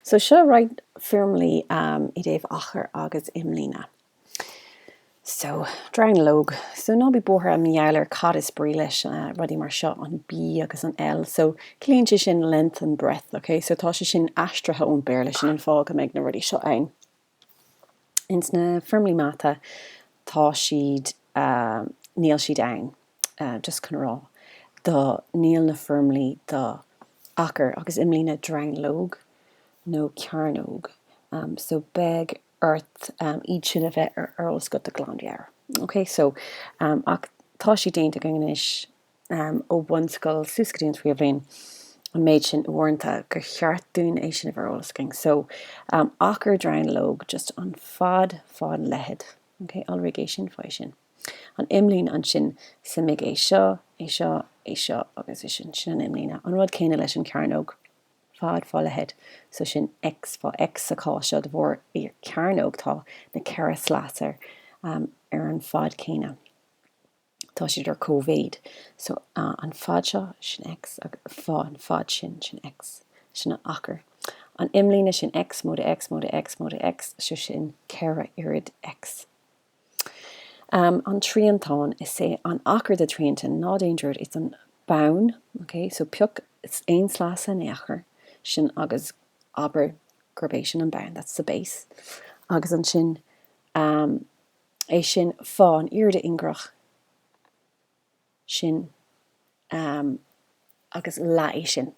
So seo right Foirmlí I dtaobh achar agus imlíne. So drain log. So ná bí bóthar am meallar cad is brí leis rudí mar seo an B agus an L. So clean sé sin length and breadth, okay? So tá sé sin astrathe ón béir leis sin an fág a méid na rudí seo ein. Ins na Foirmlí mata tá siad níl siad ein, just chun rá. Tá níl na Foirmlí do achar agus imlíne drain log nó cearnóg. So beg earth iad sin a bheith arlas go a glandiar. Okay, so ach tá si déint a gannis ó bunscoil suscadíon trí a bhíon an méid sin warnta gur cheart dún é sin a bhar arlas ging. So achar drain log just an fad lehead. Okay, alrigation fá sin. An imlín an sin simig é seo agus sin an imlína. An rud céine leis an cearnóg fad fá lehead. So sin X fá X a cá seo de bhór ar cearnóg tá na ceara sláasar ar an fad céine. Tá siad ar cóvéid. So an fad seo sin X fá an fad sin X sin an achar. An imlína sin X móda X móda X móda X so sin ceara irid X. An tríantán is sé an achar de tríantan ná daingered it's an bown, okay? So piuk it's ein sláasa na achar sin agus aber gurbéis an bown, that's the base. Agus an sin é sin fá an irde ingrach sin agus la é sin.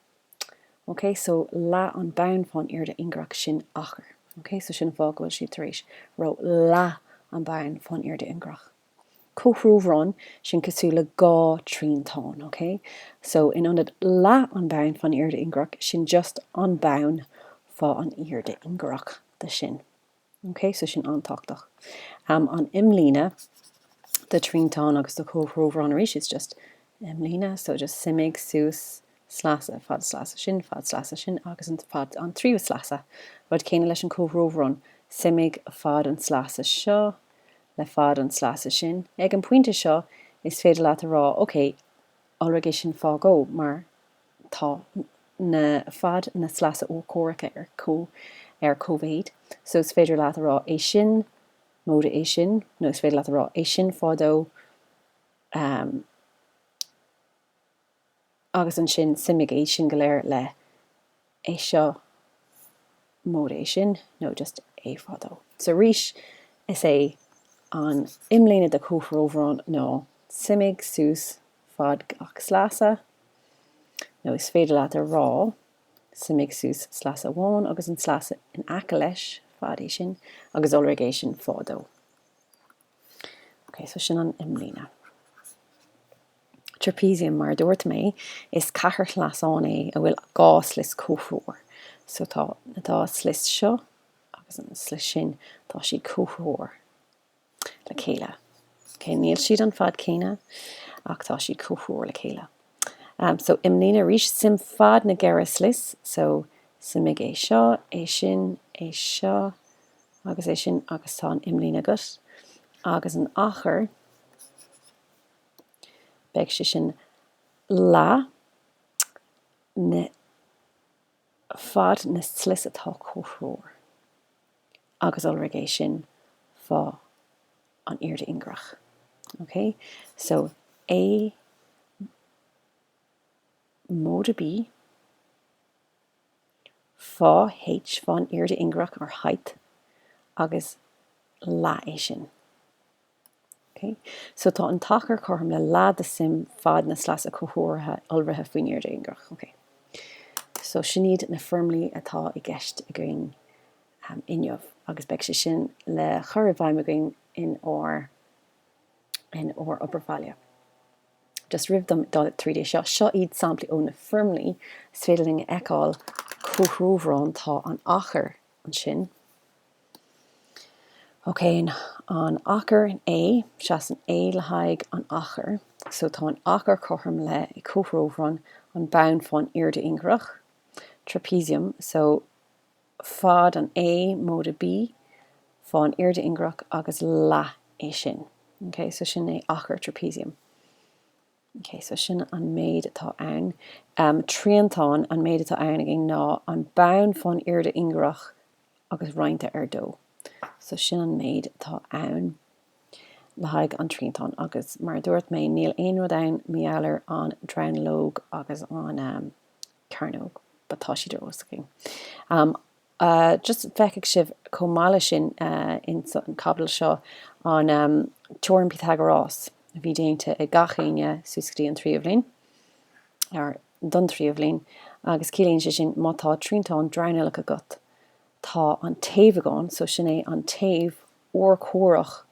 Okay, so la an bown fá an irde ingrach sin achar. Okay, so sin fá goil si taréis ro la an bown fá an irde ingrach. Cóhrúhrán sin cosúla gá tríantán, okay? So in an la an bown fan irde ingrach sin just an bown fá an irde ingrach de sin. Okay, so sin antachtach. An imlína de tríantán agus de cóhrúhrán éis is just imlína, so just simig, sús, sláasa, fad sláasa sin agus an fad an tríú sláasa. Rud céine leis an cóhrúhrán simig fad an sláasa seo le fad an sláasa sin. Ag an puinte seo is féidir leat a rá, okay, already sin fá go, mar tá na fad na sláasa ó córacha ar cóvéid. So is féidir leat a rá é sin, móda é sin, no is féidir leat a rá é sin fádó agus an sin simig é sin go léir le é seo móda é sin, no just é fádó. So ríis is é an imlína de cóhrúhrán nó simig sús fad ach sláasa, nó is féidir leat a rá simig sús sláasa bháin agus an sláasa in aice leis fad é sin agus already sin fádó. Okay, so sin an imlína. Trapezium mar dúirt mé is cahar sláasán é a bhfuil gá slis cóhrúir. So tá slis seo agus an slis sin tá si cóhrúir le chéile. Okay, níl siad an fad céine ach tá siad cóhrúir le chéile. So imlína ríis sim fad na geire slis, so simig é seo, é sin, é seo, agus é sin agus tá an imlína agat. Agus an achar beg sé sin la na fad na slis atá cóhrúir agus already sin fá an irde ingrach. Okay, so A móda B fá H fá an irde ingrach ar height agus la é sin. Okay, so tá an tachar chorm le la de sim fad na sláasa cóhrúirtha alreithe faoin irde ingrach. Okay, so sinad na Foirmlí atá I gceist a going inniuh agus beg sé sin le chur bhaim a going in or Obervalia. Just rib them dal 3D seo iad sampli ó na Foirmlí is féidir eáil cóhrúhrán tá an achar an sin. Okay, an achar an A, seas an A le haig an achar. So tá an achar chorm le I cóhrúhrán an bown fáin irde ingrach. Trapezium, so fad an A móda B fáin irde ingrach agus la é sin. Okay, so sin é achar trapezium. Okay, so sin an méid atá ann. Tríantán an méid atá ann agin ná an bean fan irde ingrach agus roiinte ar dó. So sin an méid atá ann le haig an tríantán agus mar dúirt mé níl aon rud ann meallar an drownlóg agus an carnóg, ba tá si oscing. Just feiceigh sibh comála sin in an cabal seo an teoirn Pythagoras. Bhí déinte i gachéine suascaí an tríomhlín, ar don tríomhlín, agus cílíonn sé sin má tá tríntán drownalacha agat. Tá an taobh agán, so sin é an taobh ó chórach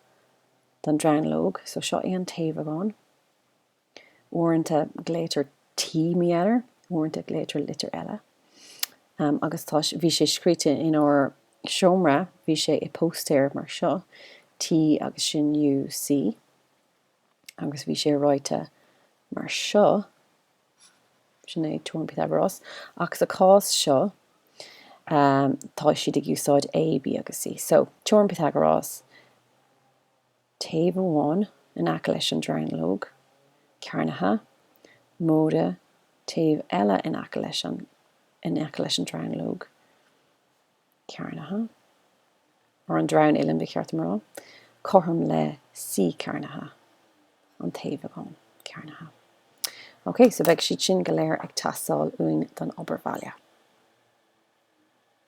den drownlóg, so seo é an taobh agán. Uaireanta gléitir tí meallar, uaireanta gléitir litir eile. Agus bhí sé scríte in our seomra, bhí sé i póstéir mar seo, T agus sin U C. Agus bhí sé ráite mar seo, sin é teoirn Pythagoras, agus a cás seo, tá siad ag úsáid A, B agus C. So, teoirn Pythagoras, taobh amháin in aice leis an drownlóg, cearnatha, móda, taobh eile in aice leis an drownlóg, cearnatha, or an drown uilim bhí ceart amrá, chorm le C cearnatha, an taobh agán, cearnatha. Okay, so bheadh siad sin go léir ag tasáil uainn don obair bhaile.